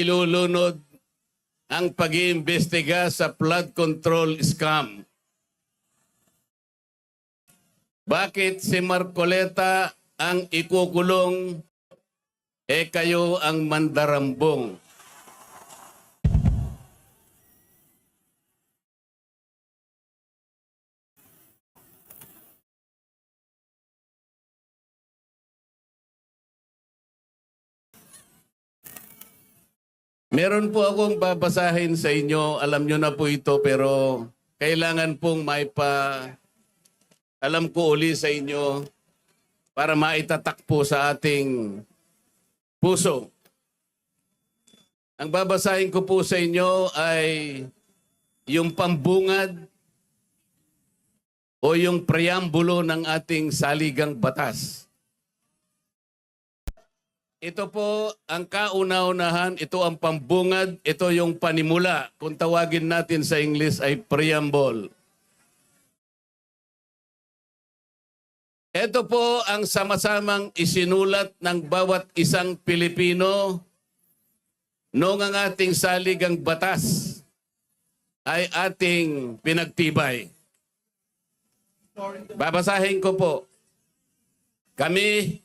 ilulunod ang pag-iimbestiga sa flood control scam. Bakit si Marcoleta ang ikukulong, kayo ang mandarambong? Meron po akong babasahin sa inyo. Alam nyo na po ito pero kailangan pong alam ko uli sa inyo para maitatak po sa ating puso. Ang babasahin ko po sa inyo ay yung pambungad o yung preambulo ng ating saligang batas. Ito po ang kauna-unahan, ito ang pambungad, ito yung panimula. Kung tawagin natin sa English ay preamble. Ito po ang sama-samang isinulat ng bawat isang Pilipino noong ang ating saligang batas ay ating pinagtibay. Babasahin ko po. Kami,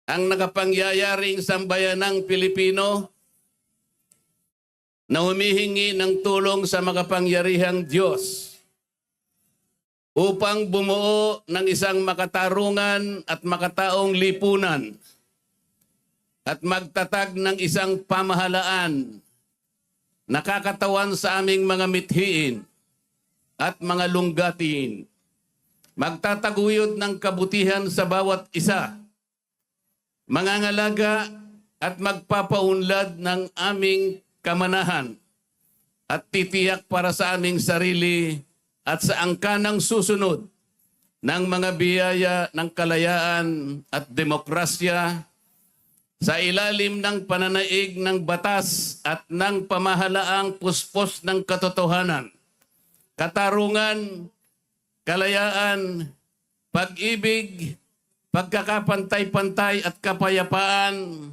ang nakapangyayaring sambayanang Pilipino na humihingi ng tulong sa makapangyarihang Diyos upang bumuo ng isang makatarungan at makataong lipunan at magtatag ng isang pamahalaan nakakatawan sa aming mga mithiin at mga lunggatiin. Magtataguyod ng kabutihan sa bawat isa, mangangalaga at magpapaunlad ng aming kamanahan at titiyak para sa aming sarili at sa angkanang susunod ng mga biyaya ng kalayaan at demokrasya sa ilalim ng pananaig ng batas at ng pamahalaang puspos ng katotohanan, katarungan, kalayaan, pag-ibig, pagkakapantay-pantay at kapayapaan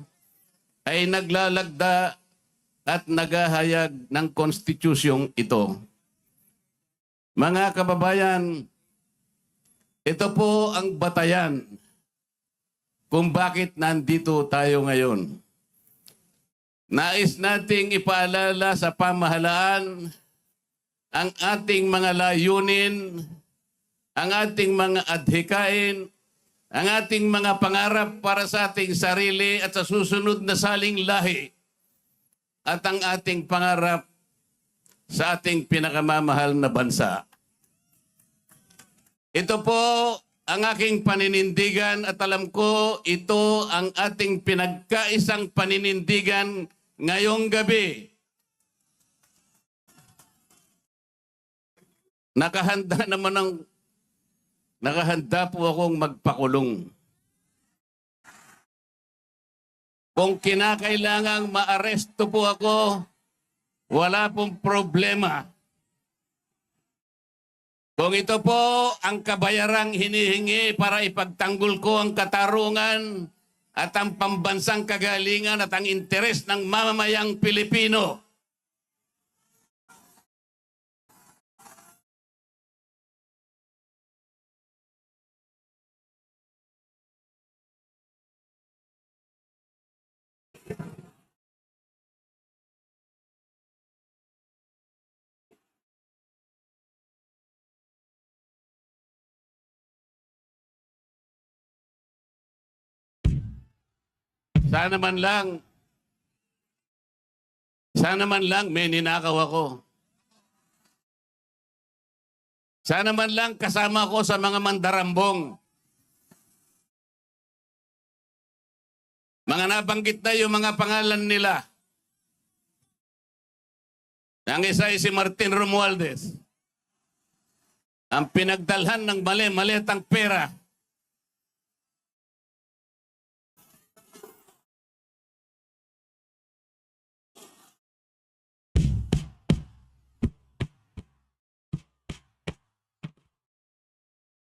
ay naglalagda at naghahayag ng konstitusyong ito. Mga kababayan, ito po ang batayan kung bakit nandito tayo ngayon. Nais nating ipaalala sa pamahalaan ang ating mga layunin, ang ating mga adhikain, ang ating mga pangarap para sa ating sarili at sa susunod na saling lahi, at ang ating pangarap sa ating pinakamamahal na bansa. Ito po ang aking paninindigan at alam ko ito ang ating pinagkaisang paninindigan ngayong gabi. Nakahanda po akong magpakulong. Kung kinakailangang maaresto po ako, wala pong problema. Kung ito po ang kabayarang hinihingi para ipagtanggol ko ang katarungan at ang pambansang kagalingan at ang interes ng mamamayang Pilipino, sana man lang may ninakaw ako. Sana man lang kasama ko sa mga mandarambong. Mga nabanggit na yung mga pangalan nila. Ang isa ay si Martin Romualdez. Ang pinagdalhan ng mali-malitang pera.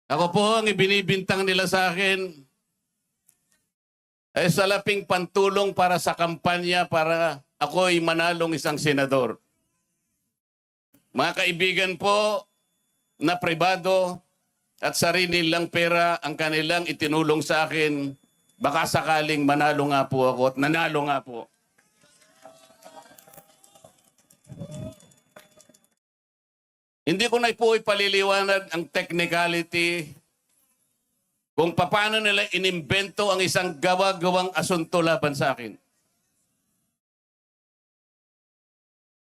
Ako po ang ibinibintang nila sa akin ay salaping pantulong para sa kampanya para ako'y manalong isang senador. Mga kaibigan po na pribado at sarili lang pera ang kanilang itinulong sa akin, baka sakaling manalo nga po ako at nanalo nga po. Hindi ko na po ipaliliwanag ang technicality kung paano nila inimbento ang isang gawa-gawang asunto laban sa akin.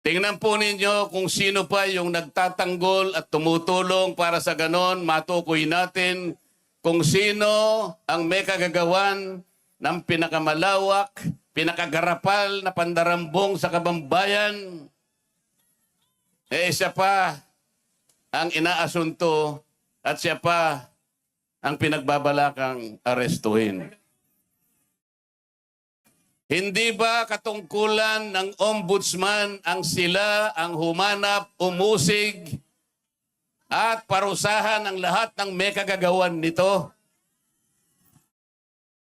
Tingnan po ninyo kung sino pa yung nagtatanggol at tumutulong para sa ganon, matukoy natin kung sino ang may kagagawan ng pinakamalawak, pinakagarapal na pandarambong sa kabambayan. Siya pa ang inaasunto at siya pa ang pinagbabalakang arestuhin. Hindi ba katungkulan ng ombudsman ang sila ang humanap, umusig at parusahan ang lahat ng may kagagawan nito?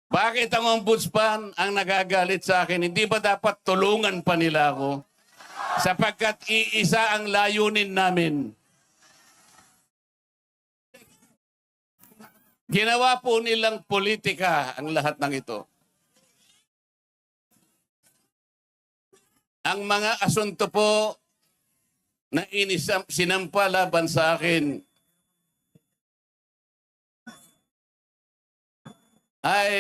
Bakit ang ombudsman ang nagagalit sa akin? Hindi ba dapat tulungan pa nila ako? Sapagkat iisa ang layunin namin. Ginawa po nilang politika ang lahat ng ito. Ang mga asunto po na sinampa laban sa akin ay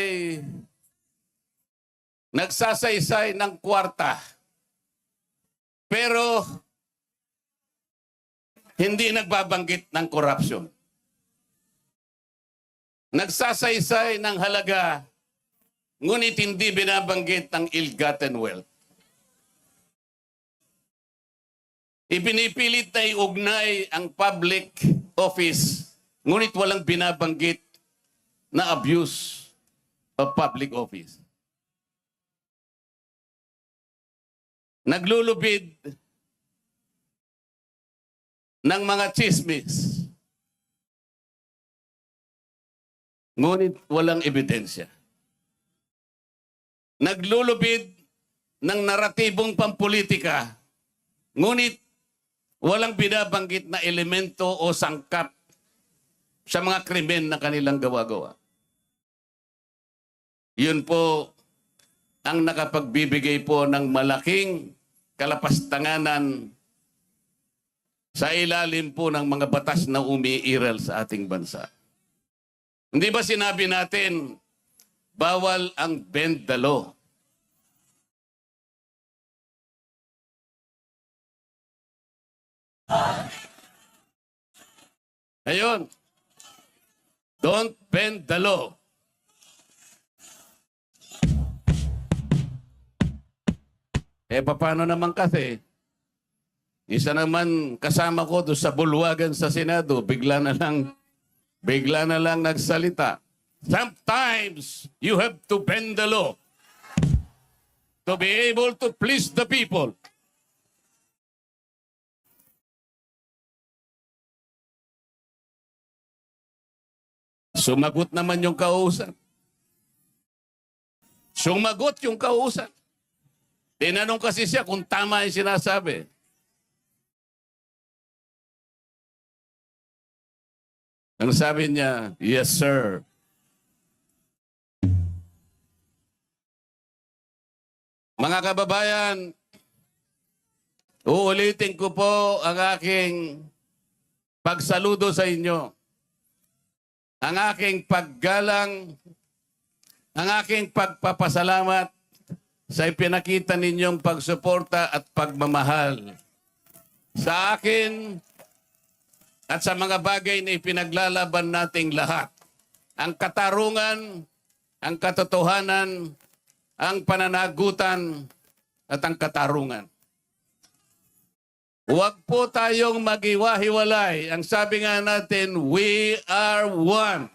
nagsasaysay ng kwarta. Pero hindi nagbabanggit ng corruption. Nagsasaysay ng halaga, ngunit hindi binabanggit ng ill-gotten wealth. Ipinipilit na iugnay ang public office, ngunit walang binabanggit na abuse of public office. Naglulubid ng mga chismis, ngunit walang ebidensya. Naglulubid ng naratibong pampolitika, ngunit walang binabanggit na elemento o sangkap sa mga krimen na kanilang gawa-gawa. Yun po ang nakapagbibigay po ng malaking kalapastanganan sa ilalim po ng mga batas na umiiral sa ating bansa. Hindi ba sinabi natin, bawal ang bend the law? Ayun. Don't bend the law. Paano naman kasi? Isa naman kasama ko doon sa bulwagan sa Senado, bigla na lang nagsalita. Sometimes you have to bend the law to be able to please the people. Sumagot naman yung kausap. Sumagot yung kausap. Tinanong kasi siya kung tama yung sinasabi. Ang sabi niya, yes sir. Mga kababayan, uulitin ko po ang aking pagsaludo sa inyo. Ang aking paggalang, ang aking pagpapasalamat sa ipinakita ninyong pagsuporta at pagmamahal sa akin at sa mga bagay na ipinaglalaban nating lahat. Ang katarungan, ang katotohanan, ang pananagutan at ang katarungan. Huwag po tayong mag-iwa-hiwalay. Ang sabi nga natin, we are one.